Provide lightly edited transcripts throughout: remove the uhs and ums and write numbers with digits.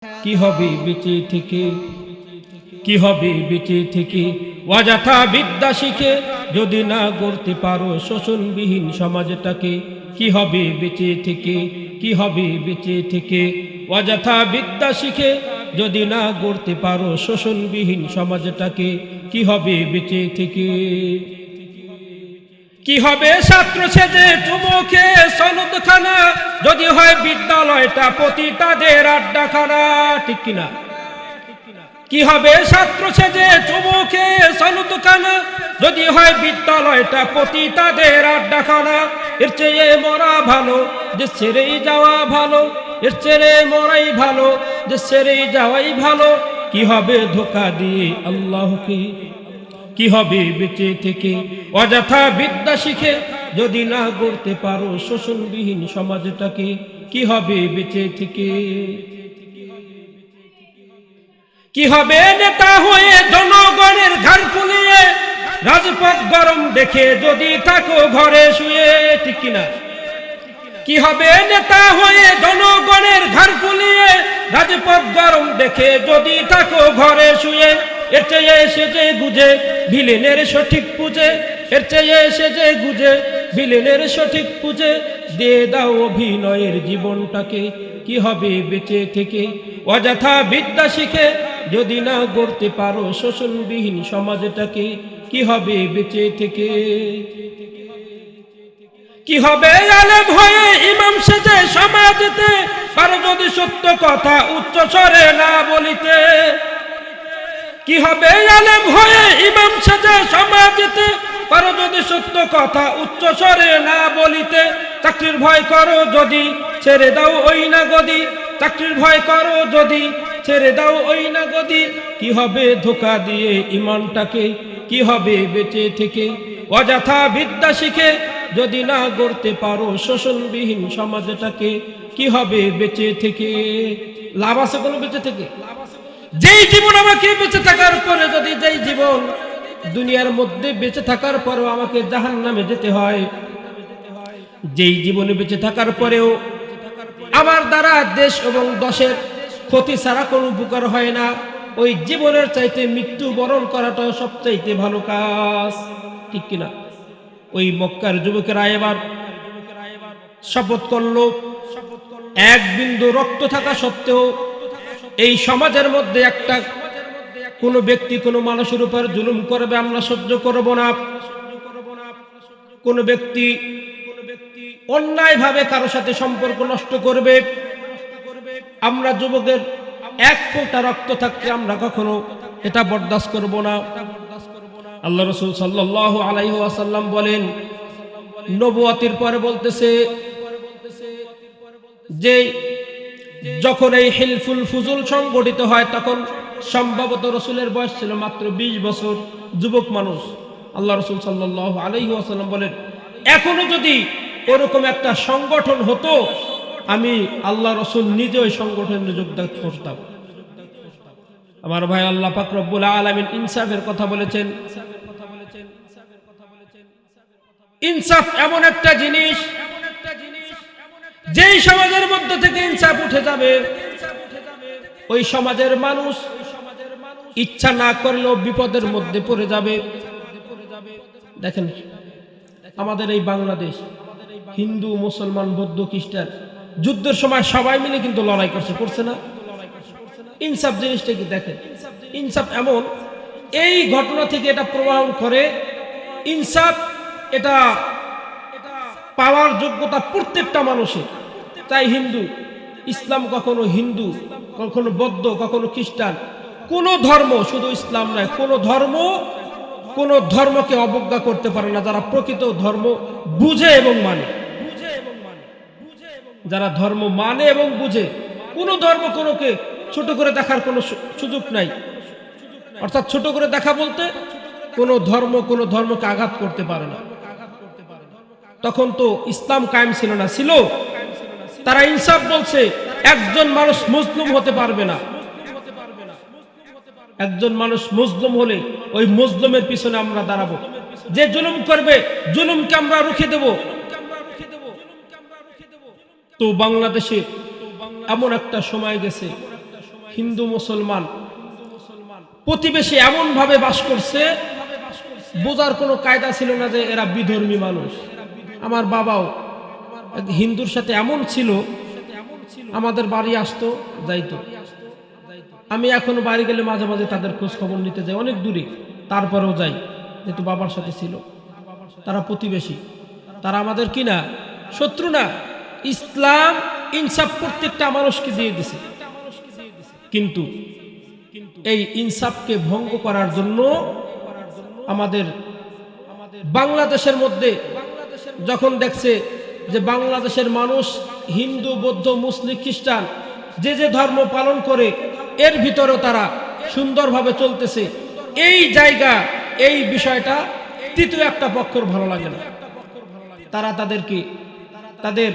কি হবে বেঁচে থেকে, কি হবে বেঁচে থেকে অযথা বিদ্যা শিখে যদি না গড়তে পারো শোষণবিহীন সমাজটাকে। কি হবে বেঁচে থেকে, কি হবে বেঁচে থেকে অযথা বিদ্যা শিখে যদি না গড়তে পারো শোষণবিহীন সমাজটাকে। কি হবে বেঁচে থেকে, কি হবে ছাত্র সেজে চুমুখে সনদখানা যদি হয় বিদ্যালয়টা পতিতাদের আড্ডাখানা। ঠিক কিনা? কি হবে ছাত্র সেজে চুমুখে সনদখানা যদি হয় বিদ্যালয়টা পতিতাদের আড্ডাখানা। এর চেয়ে মরা ভালো যে ছেড়েই যাওয়া ভালো, এর চেয়ে মরাই ভালো যে ছেড়েই যাওয়াই ভালো। কি হবে ধোঁকা দিয়ে আল্লাহকে, কি হবে বেঁচে থেকে অযথা বিদ্যা শিখে যদি না গড়তে পারো শোষণবিহীন সমাজটাকে। কি হবে বেঁচে থেকে, কি হবে নেতা হয়ে জনগণের ঘাড় ফুলিয়ে রাজপথ গরম দেখে যদি থাকো ঘরে শুয়ে। ঠিক কিনা? কি হবে নেতা হয়ে জনগণের ঘাড় ফুলিয়ে রাজপথ গরম দেখে যদি থাকো ঘরে শুয়ে। এর চেয়ে সেজে গুজে ভিলেনের সঠিক পুজে, এর চেয়ে সেজে গুজে ভিলেনের সঠিক পুজে দিয়ে দাও অভিনয়ের জীবনটাকে। কি হবে বেঁচে থেকে অযথা বিদ্যা শিখে যদি না গড়তে পারো শোষণবিহীন সমাজটাকে। কি হবে বেঁচে থেকে, কি হবে আলেম হয়ে ইমাম সেজে সমাজেতে পারো যদি সত্য কথা উচ্চ স্বরে না বলিতে। কি হবে আলেম হয়ে ইমাম সেজে সমাজেতে পারো যদি সত্য কথা উচ্চ স্বরে না বলিতে। চাকরির ভয় করো যদি ছেড়ে দাও ওই না গদি, চাকরির ভয় করো যদি ছেড়ে দাও ওই না গদি। কি হবে ধোঁকা দিয়ে ইমানটাকে, কি হবে বেঁচে থেকে অযথা বিদ্যা শিখে যদি না গড়তে পারো শোষণবিহীন সমাজটাকে। কি হবে বেঁচে থেকে, লাভ আছে কোনো বেঁচে থেকে? যেই জীবন আমাকে বেঁচে থাকার পরে যদি যেই জীবন দুনিয়ার মধ্যে বেঁচে থাকার পরেও আমাকে জাহান্নামে যেতে হয়, যেই জীবনে বেঁচে থাকার পরেও আমার দ্বারা দেশ এবং দশের ক্ষতি ছাড়া কোনো উপকার হয় না, ওই জীবনের চাইতে মৃত্যু বরণ করাটা সবচাইতে ভালো কাজ। ঠিক কিনা? ওই মক্কার যুবকেরা এবার শপথ করলো, এক বিন্দু রক্ত থাকা সত্ত্বেও এই সমাজের মধ্যে একটা কোন ব্যক্তি কোন মানুষের উপর জুলুম করবে আমরা সহ্য করব না। কোন ব্যক্তি অন্যায় ভাবে কারো সাথে সম্পর্ক নষ্ট করবে, আমরা যুবকের এক ফোঁটা রক্ত থাকতে আমরা কখনো এটা বরদাস্ত করব না। আল্লাহ রাসূল সাল্লাল্লাহু আলাইহি ওয়াসাল্লাম বলেন, নবুয়তের পরে বলতেছে যে যখন এই হিলফুল ফুজুল সংগঠিত হয় তখন সম্ভবত রাসূলের বয়স ছিল মাত্র 20 বছর, যুবক মানুষ। আল্লাহ রাসূল সাল্লাল্লাহু আলাইহি ওয়াসাল্লাম বলেন, এখনো যদি ওরকম একটা সংগঠন হতো আমি আল্লাহ রাসূল নিজে ওই সংগঠনে যোগদান করতাম। আমার ভাই, আল্লাহ পাক রব্বুল আলামিন ইনসাফের কথা বলেছেন। ইনসাফ এমন একটা জিনিস যেই সমাজের মধ্যে থেকে ইনসাফ উঠে যাবে ওই সমাজের মানুষ ইচ্ছা না করলেও বিপদের মধ্যে পড়ে যাবে। দেখেন আমাদের এই বাংলাদেশ, হিন্দু মুসলমান বৌদ্ধ খ্রিস্টান যুদ্ধের সময় সবাই মিলে কিন্তু লড়াই করছে না? ইনসাফ জিনিসটা কি দেখেন, ইনসাফ এমন, এই ঘটনা থেকে এটা প্রমাণ করে ইনসাফ এটা পাওয়ার যোগ্যতা প্রত্যেকটা মানুষের। তাই হিন্দু ইসলাম কখনো হিন্দু, কখনো বৌদ্ধ, কখনো খ্রিস্টান, কোন ধর্ম, শুধু ইসলাম নয়, কোন ধর্মকে অবজ্ঞা করতে পারে না যারা প্রকৃত ধর্ম বুঝে এবং মানে। যারা ধর্ম মানে এবং বুঝে, কোন ধর্ম কোনকে ছোট করে দেখার কোনো সুযোগ নাই। অর্থাৎ ছোট করে দেখা বলতে কোন ধর্মকে আঘাত করতে পারে না। তখন তো ইসলাম কায়েম ছিল না, ছিল তারা ইনসাফ বলছে একজন মানুষ মুসলিম হতে পারবে না। একজন মানুষ মুসলিম হলে ওই মুসলিমের পিছনে আমরা দাঁড়াবো, যে জুলুম করবে জুলুমকে আমরা রুখে দেব। তো বাংলাদেশে এমন একটা সময় গেছে হিন্দু মুসলমান প্রতিবেশী এমন ভাবে বাস করছে, বোঝার কোনো কায়দা ছিল না যে এরা বিধর্মী মানুষ। আমার বাবাও হিন্দুর সাথে এমন ছিল, আমাদের বাড়ি আসতো যাইতো। আমি এখনো বাড়ি গেলে মাঝে মাঝে তাদের খোঁজ খবর নিতে যাই, অনেক দূরে, তারপরেও যাই, যেহেতু বাবার সাথে ছিল। তারা প্রতিবেশী, তারা আমাদের কি না শত্রু না। ইসলাম ইনসাফ প্রত্যেকটা মানুষকে দিয়ে দিছে, কিন্তু এই ইনসাফকে ভঙ্গ করার জন্য আমাদের বাংলাদেশের মধ্যে যখন দেখছে যে বাংলাদেশের মানুষ হিন্দু, বৌদ্ধ, মুসলিম, খ্রিস্টান যে যে ধর্ম পালন করে এর ভিতরেও তারা সুন্দরভাবে চলতেছে, এই জায়গা এই বিষয়টা তৃতীয় একটা পক্ষের ভালো লাগে না। তারা তাদেরকে তাদের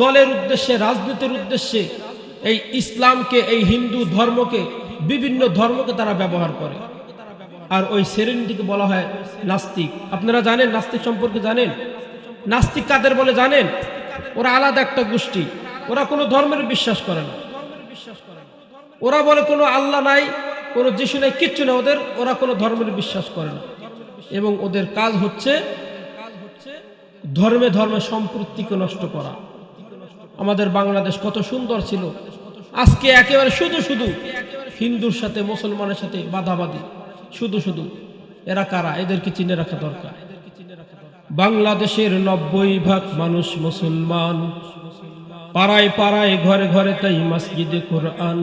দলের উদ্দেশ্যে, রাজনীতির উদ্দেশ্যে এই ইসলামকে, এই হিন্দু ধর্মকে, বিভিন্ন ধর্মকে তারা ব্যবহার করে। আর ওই শ্রেণীটিকে বলা হয় নাস্তিক। আপনারা জানেন নাস্তিক সম্পর্কে? জানেন নাস্তিক কাদের বলে জানেন? ওরা আলাদা একটা গোষ্ঠী, ওরা কোনো ধর্মের বিশ্বাস করে না। ওরা বলে কোনো আল্লাহ নাই, কোনো যিশু নাই, কিচ্ছু না ওদের, ওরা কোনো ধর্মের বিশ্বাস করে না। এবং ওদের কাজ হচ্ছে ধর্মে ধর্মে সম্প্রীতিকে নষ্ট করা। আমাদের বাংলাদেশ কত সুন্দর ছিল, আজকে একেবারে শুধু শুধু হিন্দুর সাথে মুসলমানের সাথে বাধাবাধি, শুধু শুধু। এরা কারা? এদেরকে চিনে রাখা দরকার। বাংলাদেশের 90% মানুষ মুসলমান, পাড়ায় পাড়ায় ঘরে ঘরে তাই মসজিদে কোরআন।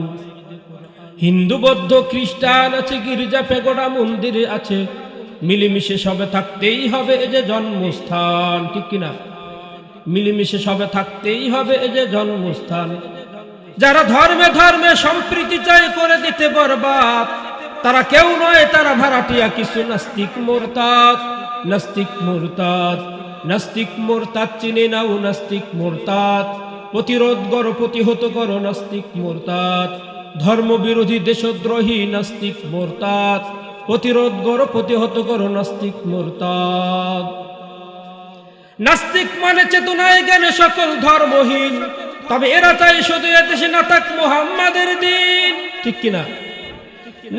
হিন্দু, বৌদ্ধ, খ্রিস্টান আছে, গির্জা পেগোডা মন্দিরে আছে, মিলেমিশে সবে থাকতেই হবে, এ যে জন্মস্থান, ঠিক কিনা? মিলেমিশে সবে থাকতেই হবে, এ যে জন্মস্থান। যারা ধর্মে ধর্মে সম্প্রীতি চায় করে দিতে বরবাদ, তারা কেউ নয়, তারা ভাড়াটিয়া কিছু নাস্তিক মুরতাদ। নাস্তিক মুরতাদ, নাস্তিক মুরতাদ চিনে নাও, নাস্তিক মুরতাদ। প্রতিরোধ করো, প্রতিহত করো নাস্তিক মুরতাদ। ধর্ম বিরোধী, দেশদ্রোহী নাস্তিক মুরতাদ। প্রতিরোধ করো, প্রতিহত করো নাস্তিক মুরতাদ। নাস্তিক মানে চেতনায় জ্ঞানে সকল ধর্মহীন, তবে এরা চাই শুধু এদেশে না থাক মুহাম্মাদের দিন, ঠিক কিনা?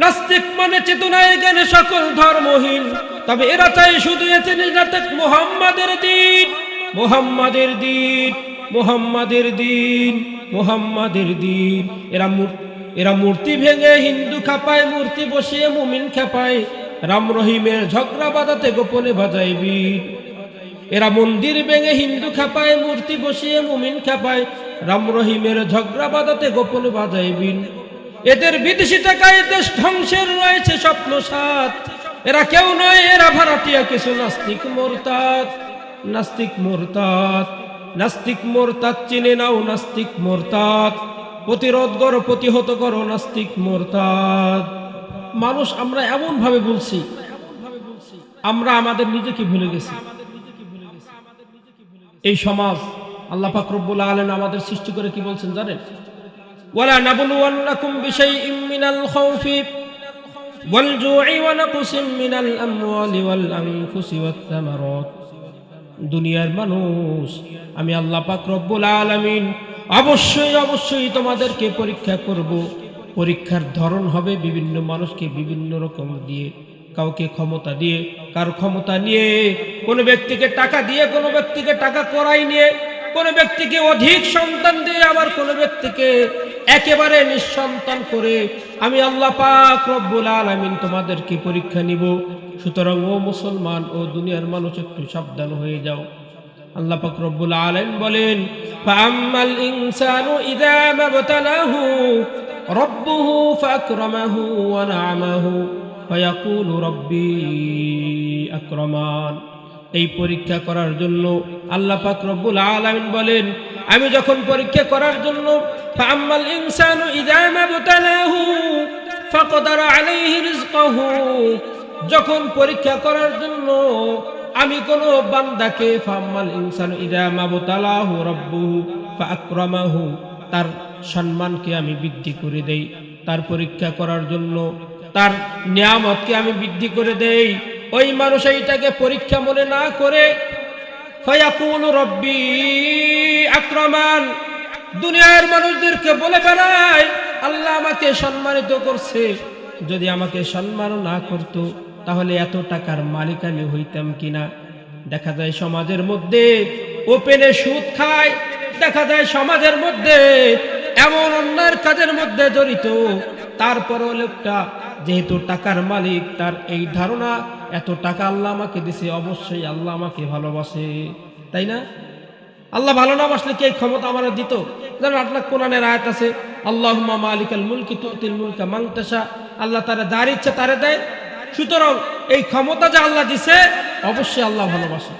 নাস্তিক মানে চেতনায় জ্ঞানে সকল ধর্মহীন, তবে এরা চাই শুধু এদেশে না থাক মুহাম্মাদের দিন। মুহাম্মাদের দিন, মুহাম্মাদের দিন, মুহাম্মাদের দিন। এরা মূর্তি ভেঙে হিন্দু খাপায়, মূর্তি বসিয়ে মুমিন খেপায়, রাম রহিমের ঝগড়া বাঁধাতে গোপনে বাজায় বীর। এরা মন্দির ভেঙে হিন্দু খেপায়, মূর্তি বসিয়ে মুমিন খেপায়, রাম রহিমের ঝগড়া বাঁধাতে গোপনে বাজায় বীর। এদের বিদেশি টাকায় দেশ ধ্বংসের রয়েছে স্বপ্ন সাথ। এরা কেউ নয়, এরা ভাড়াটিয়া কিছু নাস্তিক মুরতাদ। নাস্তিক মুরতাদ, নাস্তিক মুরতাদ চিনে নাও, নাস্তিক মুরতাদ। প্রতিরোধ করো, প্রতিহত করো নাস্তিক মুরতাদ। মানুষ আমরা এমন ভাবে বলছি, আমরা আমাদের নিজেকে ভুলে গেছি। এই সমাজ আল্লাহ পাক রব্বুল আলামিন আমাদের সৃষ্টি করে কি বলছেন জানেন? ওয়ালা নাবলুওয়ান্নাকুম বিশাইইম মিনাল খাউফি ওয়াল জু'i ওয়া নাকসিম মিনাল আমওয়ালি ওয়াল আনফুসি ওয়াত থামারাত। দুনিয়ার মানুষ, আমি আল্লাহ পাক রব্বুল আলামিন অবশ্যই অবশ্যই তোমাদেরকে পরীক্ষা করব। পরীক্ষার ধরন হবে বিভিন্ন মানুষকে বিভিন্ন রকম দিয়ে, কাউকে ক্ষমতা দিয়ে, কার ক্ষমতা নিয়ে, কোন ব্যক্তিকে টাকা দিয়ে, কোন ব্যক্তিকে টাকা করাই নিয়ে, কোন ব্যক্তিকে অধিক সন্তান দিয়ে, আবার কোন ব্যক্তিকে একেবারে নিঃসন্তান করে। আমি আল্লাহ পাক রব্বুল আলামিন তোমাদেরকে পরীক্ষা নিব। সুতরাং ও মুসলমান, ও দুনিয়ার মানুষ, একটু সাবধান হয়ে যাও। আল্লাহ পাক রব্বুল আলামিন বলেন, ফাআম্মাল ইনসানু ইযা মাবতালাহু রাব্বুহু ফাআকরামাহু ওয়া না'আমাহু ফায়াকুলু রাব্বি আকরামান। এই পরীক্ষা করার জন্য আল্লাহ পাক রব্বুল আলামিন বলেন, আমি যখন পরীক্ষা করার জন্য, ফাআম্মাল ইনসানু ইযা মাবতালাহু ফাকদারা আলাইহি রিজকাহু, যখন পরীক্ষা করার জন্য আমি কোন বান্দাকে, ফাআম্মাল ইনসানু ইযা মাবতালাহু রাব্বুহু ফাআকরামাহু, তার সম্মানকে আমি বৃদ্ধি করে দেই, তার পরীক্ষা করার জন্য তার নিয়ামতকে আমি বৃদ্ধি করে দেই। ওই মানুষ এইটাকে পরীক্ষা মনে না করে ফায়াকুলু রাব্বি আকরামান, দুনিয়ার মানুষদেরকে বলে বেড়ায়, আল্লাহ আমাকে সম্মানিত করছে, যদি আমাকে সম্মান না করত তাহলে এত টাকার মালিক আমি হইতাম কিনা। দেখা যায় সমাজের মধ্যে ওপেনে সুদ খায়, দেখা যায় সমাজের মধ্যে এমন অন্যায়ের কাজের মধ্যে জড়িত, তারপরও লোকটা যেহেতু টাকার মালিক, তার এই ধারণা এত টাকা আল্লাহ আমাকে দিছে, অবশ্যই আল্লাহ আমাকে ভালোবাসে, তাই না? আল্লাহ ভালো না বাসলে কি এই ক্ষমতা আমার দিত? যেন আল্লাহ কোরআনের আয়াত আছে, আল্লাহুম্মা মালিকাল মুলকি তুতিল মুলকা মান তাশা, আল্লাহ তারা যার ইচ্ছা তারে দেয়। সুতরাং এই ক্ষমতা যে আল্লাহ দিছে, অবশ্যই আল্লাহ ভালোবাসে।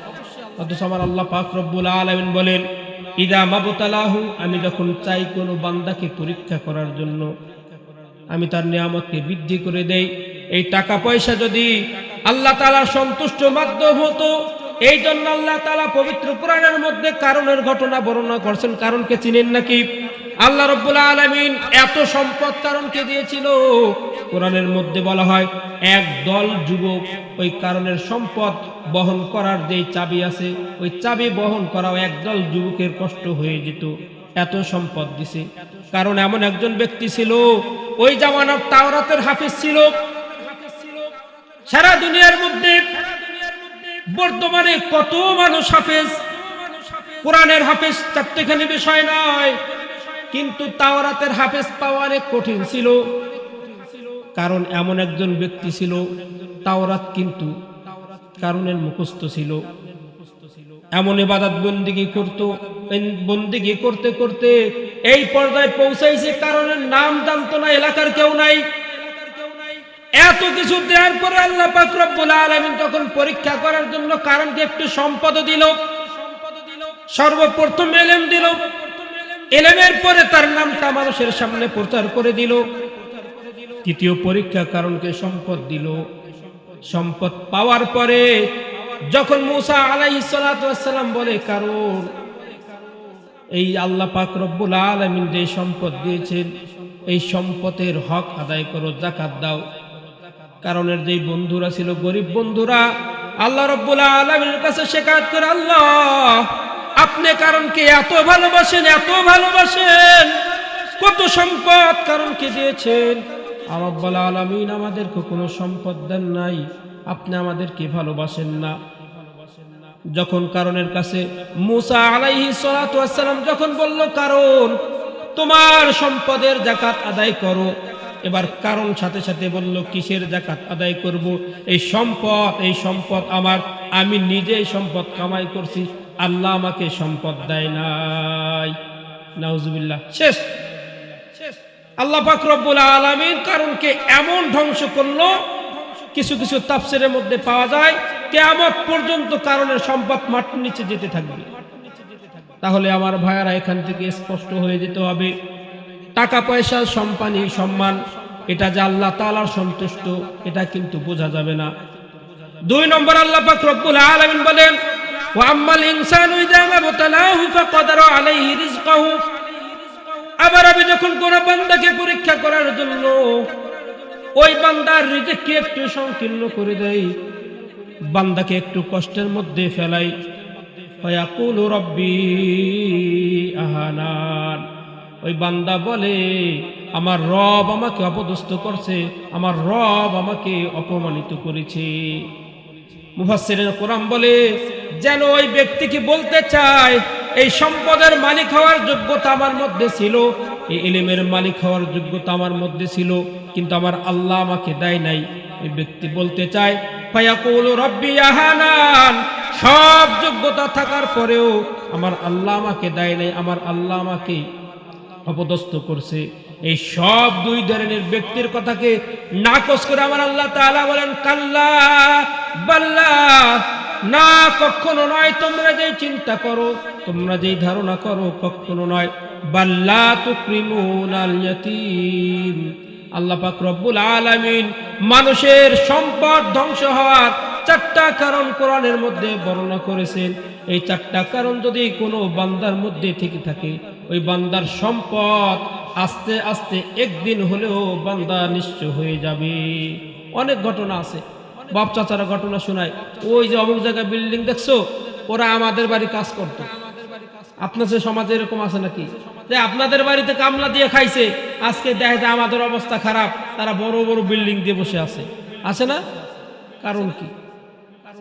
অথচ আমার আল্লাহ পাক রব্বুল আলামিন বলেন, ইদা মাবতালাহু, আমি যখন চাই কোনো বান্দাকে পরীক্ষা করার জন্য, আমি তার নিয়ামতকে বৃদ্ধি করে দেই। এই টাকা পয়সা যদি আল্লাহ তাআলা সন্তুষ্ট মাধ্যম হতো, এই জন্য আল্লাহ তাআলা পবিত্র কোরআনের মধ্যে কারণের ঘটনা বর্ণনা করছেন। কারণকে চিনেন নাকি? আল্লাহ রাব্বুল আলামিন এত সম্পদ কারণকে দিয়েছিল, কোরআনের মধ্যে বলা হয় একদল যুবক ওই কারণের সম্পদ বহন করার যে চাবি আছে, ওই চাবি বহন করাও একদল যুবকের কষ্ট হয়ে যেত, এত সম্পদ দিছে। কারণ এমন একজন ব্যক্তি ছিল, ওই জামানার তাওরাতের হাফেজ ছিল। সারা দুনিয়ার মধ্যে বর্তমানে কত মানুষ হাফেজ, কোরআনের হাফেজ চারটেখানি বিষয় নয়, কিন্তু তাওরাতের হাফেজ পাওয়া অনেক কঠিন ছিল। কারণ এমন একজন ব্যক্তি ছিল, তাওরাত কিন্তু কারণের মুখস্থ ছিল। এমন ইবাদত বন্দেগী করত, বন্দেগী করতে করতে এই পর্যায়ে পৌঁছাইছে কারণের নাম জানতো না, এলাকার কেউ নাই। এত কিছু দেওয়ার পরে আল্লাহ পাক রব্বুল আলামিন তখন পরীক্ষা করার জন্য কারণকে একটু সম্পদ দিল। সর্বপ্রথম ইলম দিল, ইলমের পরে তার নামটা মানুষের সামনে প্রচার করে দিল। দ্বিতীয় পরীক্ষা কারণকে সম্পদ দিল। সম্পদ পাওয়ার পরে যখন মূসা আলাইহিস সালাতু ওয়াস সালাম বলে, কারণ এই আল্লাহ পাক রব্বুল আলামিন যে সম্পদ দিয়েছেন, এই সম্পদের হক আদায় করো, যাকাত দাও। কারণের যেই বন্ধুরা ছিল, গরিব বন্ধুরা, আল্লাহ রাব্বুল আলামিনের কাছে শিকায়ত করে, আল্লাহ আপনি কারণকে এত ভালোবাসেন, এত ভালোবাসেন, কত সম্পদ কারণকে দিয়েছেন, আর রাব্বুল আলামিন আমাদেরকে কোনো সম্পদ দেন নাই, আপনি আমাদেরকে ভালোবাসেন না। যখন কারণের কাছে মূসা আলাইহিস সালাতু ওয়াস সালাম যখন বলল, কারণ তোমার সম্পদের যাকাত আদায় করো, এবার কারণ সাথে সাথে বলল, কিসের যাকাত আদায় করব? এই সম্পদ আমার, আমি নিজেই সম্পদ কামাই করছি, আল্লাহ আমাকে সম্পদ দেয় নাই। নাউজুবিল্লাহ। শেষ। আল্লাহ পাক রব্বুল আলামিন কারণকে এমন ধ্বংস করলো, কিছু কিছু তাফসীরের মধ্যে পাওয়া যায় কিয়ামত পর্যন্ত কারণের সম্পদ মাটির নিচে যেতে থাকবে। তাহলে আমার ভাইয়ারা, এখান থেকে স্পষ্ট হয়ে যেতে হবে, টাকা পয়সা, সম্পানি, সম্মান, এটা যে আল্লাহ তাআলার সন্তুষ্ট, এটা কিন্তু বোঝা যাবে না। 2 নম্বর আল্লাহ পাক রব্বুল আলামিন বলেন, ওয়া আম্মাল ইনসানু ইযা মাবতালাহু ফাকাদারা আলাইহি রিজকাহু, আবার আমি যখন কোন বান্দাকে পরীক্ষা করার জন্য ওই বান্দার রিজিককে একটু সংকীর্ণ করে দেই, বান্দাকে একটু কষ্টের মধ্যে ফেলাই, ফায়াকুলু রাব্বি আহানান, ওই বান্দা বলে, আমার রব আমাকে অপদস্থ করছে, আমার রব আমাকে অপমানিত করেছে। মুফাসসিরিন কোরআন বলে, যেন ওই ব্যক্তিকে বলতে চায়, এই সম্পদের মালিক হওয়ার যোগ্যতা আমার মধ্যে ছিল, এই ইলমের মালিক হওয়ার যোগ্যতা আমার মধ্যে ছিল, কিন্তু আমার আল্লাহ আমাকে দেয় নাই। এই ব্যক্তি বলতে চায়, ফায়াকুলু রাব্বি আহানান, সব যোগ্যতা থাকার পরেও আমার আল্লাহ আমাকে দেয় নাই, আমার আল্লাহ আমাকে অপদস্থ করছে। এই সব 2 ধরনের ব্যক্তির কথাকে নাকচ করে আমার আল্লাহ তাআলা বলেন, কাল্লা বাল্লা, না, কখনো নয়, তোমরা যেই চিন্তা করো, তোমরা যেই ধারণা করো, কখনো নয়। বাল্লা তুকরিমুনাল ইয়াতীম, আল্লাহ পাক রব্বুল আলামিন মানুষের সম্পদ ধ্বংস হওয়ার 4টা কারণ কোরআনের মধ্যে বর্ণনা করেছেন। এই 4টা কারণ যদি কোনো বান্দার মধ্যে থেকে থাকে, ওই বান্দার সম্পদ আস্তে আস্তে একদিন হলেও বান্দা নিঃস্ব হয়ে যাবে। অনেক ঘটনা আছে, বাপ চাচারা ঘটনা শোনায়, ওই যে অমুক জায়গায় বিল্ডিং দেখছো, ওরা আমাদের বাড়ি কাজ করতো। আপনার সমাজে এরকম আছে নাকি? যে আপনাদের বাড়িতে কামলা দিয়ে খাইছে, আজকে দেখে যে আমাদের অবস্থা খারাপ, তারা বড় বড় বিল্ডিং দিয়ে বসে আছে না? কারণ কি?